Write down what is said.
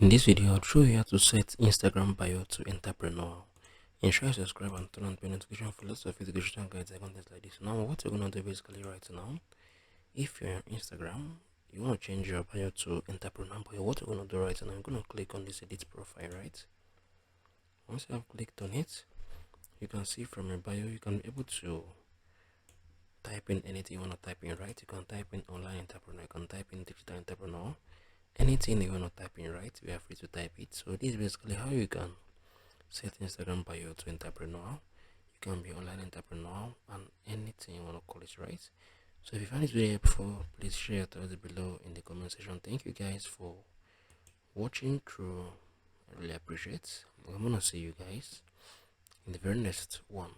In this video, I'll show you how to set Instagram bio to Enterpreneur. Ensure you subscribe and turn on the notification for lots of educational guides and content like this. Now, what you're going to do basically right now, if you're on Instagram, you want to change your bio to Enterpreneur bio, what you're going to do right now, I'm going to click on this edit profile, right? Once you have clicked on it, you can see from your bio, you can be able to type in anything you want to type in, right? You can type in online entrepreneur, you can type in digital entrepreneur. Anything you want to type in, right? We are free to type it. So this is basically how you can set Instagram bio to Entrepreneur. You can be online entrepreneur and anything you want to call it, right? So if you find this video helpful, please share your thoughts below in the comment section. Thank you guys for watching through. I really appreciate. I'm gonna see you guys in the very next one.